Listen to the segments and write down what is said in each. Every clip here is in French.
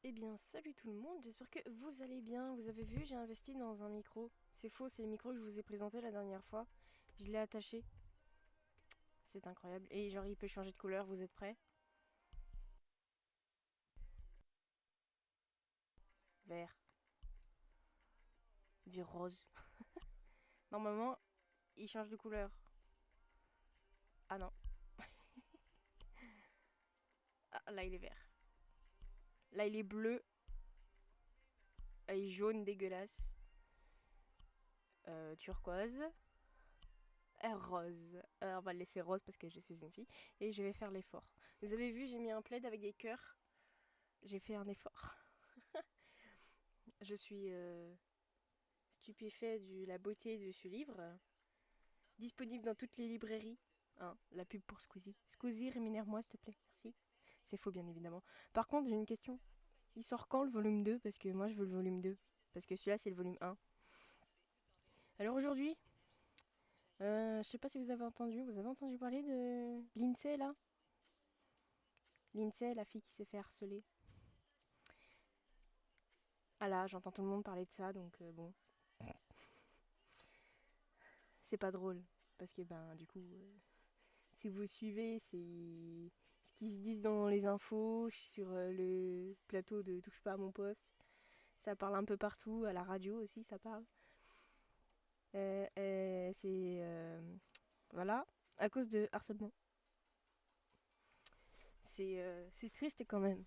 Eh bien, salut tout le monde, j'espère que vous allez bien. Vous avez vu, j'ai investi dans un micro. C'est faux, c'est le micro que je vous ai présenté la dernière fois. Je l'ai attaché. C'est incroyable. Et genre, il peut changer de couleur, vous êtes prêts? Vert, puis rose. Normalement, il change de couleur. Ah non. Ah, là, il est vert. Là, il est bleu. Là, il est jaune dégueulasse. Turquoise. Rose. On va le laisser rose parce que je suis une fille. Et je vais faire l'effort. Vous avez vu, j'ai mis un plaid avec des cœurs. J'ai fait un effort. Je suis stupéfait de la beauté de ce livre. Disponible dans toutes les librairies. Hein, la pub pour Squeezie. Squeezie, rémunère-moi s'il te plaît. Merci. C'est faux, bien évidemment. Par contre, j'ai une question. Il sort quand le volume 2? Parce que moi, je veux le volume 2. Parce que celui-là, c'est le volume 1. Alors aujourd'hui, je sais pas si vous avez entendu parler de Lindsay là? Lindsay, la fille qui s'est fait harceler. Ah là, j'entends tout le monde parler de ça, donc bon, c'est pas drôle. Parce que ben, du coup, si vous suivez, c'est ce qu'ils se disent dans les infos, sur le plateau de Touche pas à mon poste. Ça parle un peu partout, à la radio aussi, ça parle. C'est. Voilà, à cause de harcèlement. C'est triste quand même.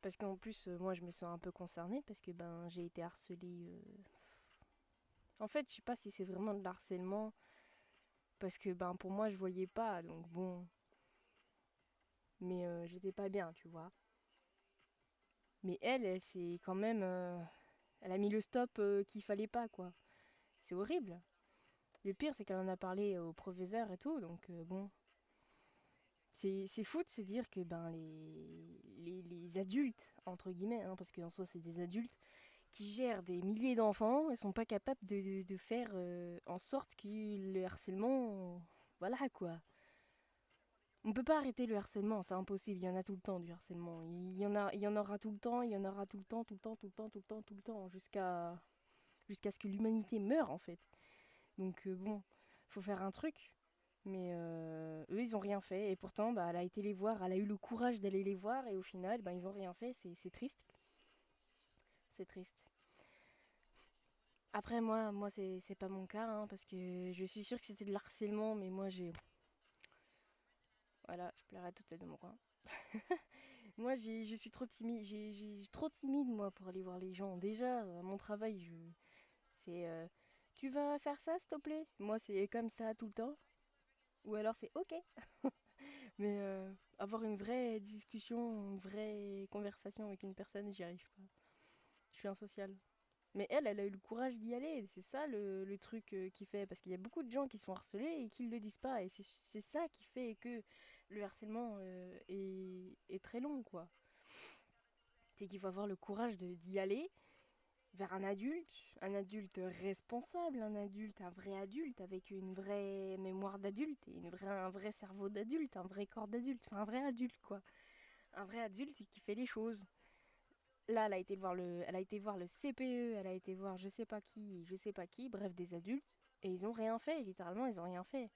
Parce qu'en plus, moi, je me sens un peu concernée parce que ben, j'ai été harcelée. En fait, je sais pas si c'est vraiment de l'harcèlement parce que ben, pour moi, je voyais pas, donc bon. Mais j'étais pas bien, tu vois. Mais elle c'est quand même. Elle a mis le stop qu'il fallait pas, quoi. C'est horrible. Le pire, c'est qu'elle en a parlé au professeur et tout, donc bon. C'est fou de se dire que ben, les adultes, entre guillemets, hein, parce qu'en soi c'est des adultes, qui gèrent des milliers d'enfants, ils sont pas capables de faire en sorte que le harcèlement... Voilà quoi. On peut pas arrêter le harcèlement, c'est impossible, il y en a tout le temps du harcèlement. Il y en aura tout le temps, il y en aura tout le temps, tout le temps, tout le temps, tout le temps, tout le temps, jusqu'à ce que l'humanité meure en fait. Donc bon, faut faire un truc. Mais eux, ils ont rien fait. Et pourtant, bah, elle a été les voir, elle a eu le courage d'aller les voir. Et au final, bah, ils ont rien fait. C'est triste. C'est triste. Après, moi c'est pas mon cas. Hein, parce que je suis sûre que c'était de l'harcèlement. Mais moi, j'ai. Voilà, je pleurais toute seule de mon coin. Moi, je suis trop timide. Trop timide, moi, pour aller voir les gens. Déjà, à mon travail, c'est. Tu vas faire ça, s'il te plaît? Moi, c'est comme ça tout le temps. Ou alors, c'est OK. Mais avoir une vraie discussion, une vraie conversation avec une personne, j'y arrive pas. Je suis insociale. Mais elle a eu le courage d'y aller. C'est ça le truc qui fait. Parce qu'il y a beaucoup de gens qui se font harceler et qui ne le disent pas. Et c'est ça qui fait que le harcèlement est très long, quoi. C'est qu'il faut avoir le courage d'y aller vers un adulte responsable, un vrai adulte avec une vraie mémoire d'adulte et un vrai cerveau d'adulte, un vrai corps d'adulte. Enfin, un vrai adulte, quoi. Un vrai adulte qui fait les choses. Là, elle a été voir le CPE, elle a été voir je sais pas qui, bref, des adultes, et ils ont rien fait, littéralement, ils ont rien fait.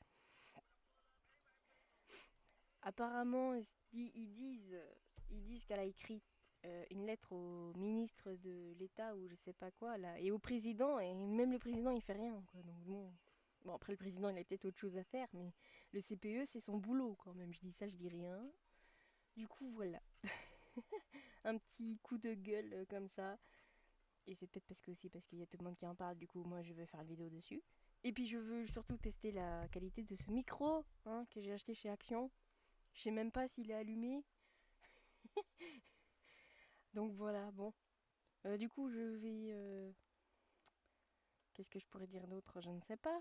Apparemment, ils disent qu'elle a écrit une lettre au ministre de l'État ou je sais pas quoi, là, et au président, et même le président, il fait rien, quoi. Donc bon. Bon, après, le président, il a peut-être autre chose à faire, mais le CPE, c'est son boulot quand même. Je dis ça, je dis rien. Du coup, voilà. Un petit coup de gueule comme ça. Et c'est peut-être parce qu'il y a tout le monde qui en parle, du coup moi je vais faire une vidéo dessus. Et puis je veux surtout tester la qualité de ce micro hein, que j'ai acheté chez Action. Je sais même pas s'il est allumé. Donc voilà, bon. Du coup je vais... Qu'est-ce que je pourrais dire d'autre? Je ne sais pas.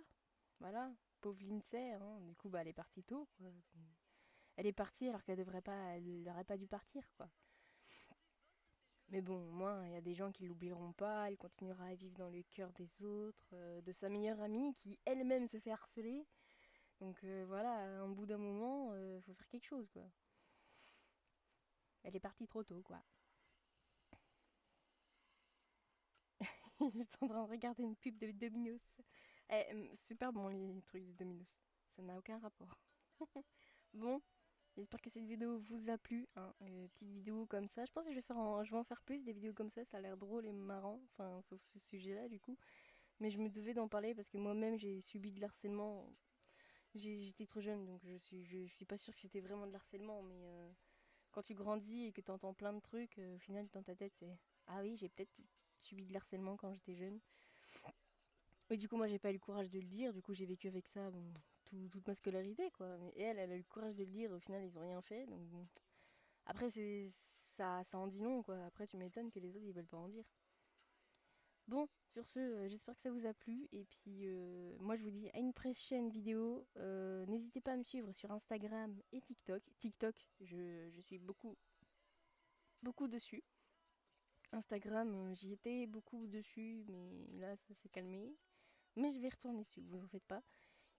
Voilà. Pauvre Lindsay, hein. Du coup bah elle est partie tôt. Quoi. Elle est partie alors qu'elle devrait pas... Elle n'aurait pas dû partir quoi. Mais bon, au moins, il y a des gens qui l'oublieront pas, elle continuera à vivre dans le cœur des autres, de sa meilleure amie qui elle-même se fait harceler. Donc voilà, à un bout d'un moment, faut faire quelque chose quoi. elle est partie trop tôt, quoi. J'étais en train de regarder une pub de Domino's. Super bon les trucs de Domino's. Ça n'a aucun rapport. Bon, j'espère que cette vidéo vous a plu. Hein. Petite vidéo comme ça. Je pense que je vais en faire plus des vidéos comme ça. Ça a l'air drôle et marrant. Enfin, sauf ce sujet-là du coup. Mais je me devais d'en parler parce que moi-même j'ai subi de l'harcèlement. J'étais trop jeune donc je suis pas sûre que c'était vraiment de l'harcèlement. Mais quand tu grandis et que tu entends plein de trucs, au final dans ta tête c'est ah oui, j'ai peut-être subi de l'harcèlement quand j'étais jeune. Mais du coup, moi, j'ai pas eu le courage de le dire. Du coup, j'ai vécu avec ça bon, toute ma scolarité, quoi. Mais elle a eu le courage de le dire. Au final, ils ont rien fait. Donc, bon. Après, ça en dit long, quoi. Après, tu m'étonnes que les autres, ils veulent pas en dire. Bon, sur ce, j'espère que ça vous a plu. Et puis, moi, je vous dis à une prochaine vidéo. N'hésitez pas à me suivre sur Instagram et TikTok. TikTok, je suis beaucoup dessus. Instagram, j'y étais beaucoup dessus, mais là, ça s'est calmé. Mais je vais retourner dessus, vous en faites pas.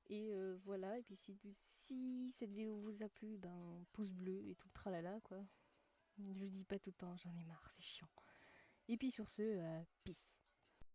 Et voilà, et puis si cette vidéo vous a plu, ben pouce bleu et tout le tralala quoi. Je dis pas tout le temps, j'en ai marre, c'est chiant. Et puis sur ce, peace.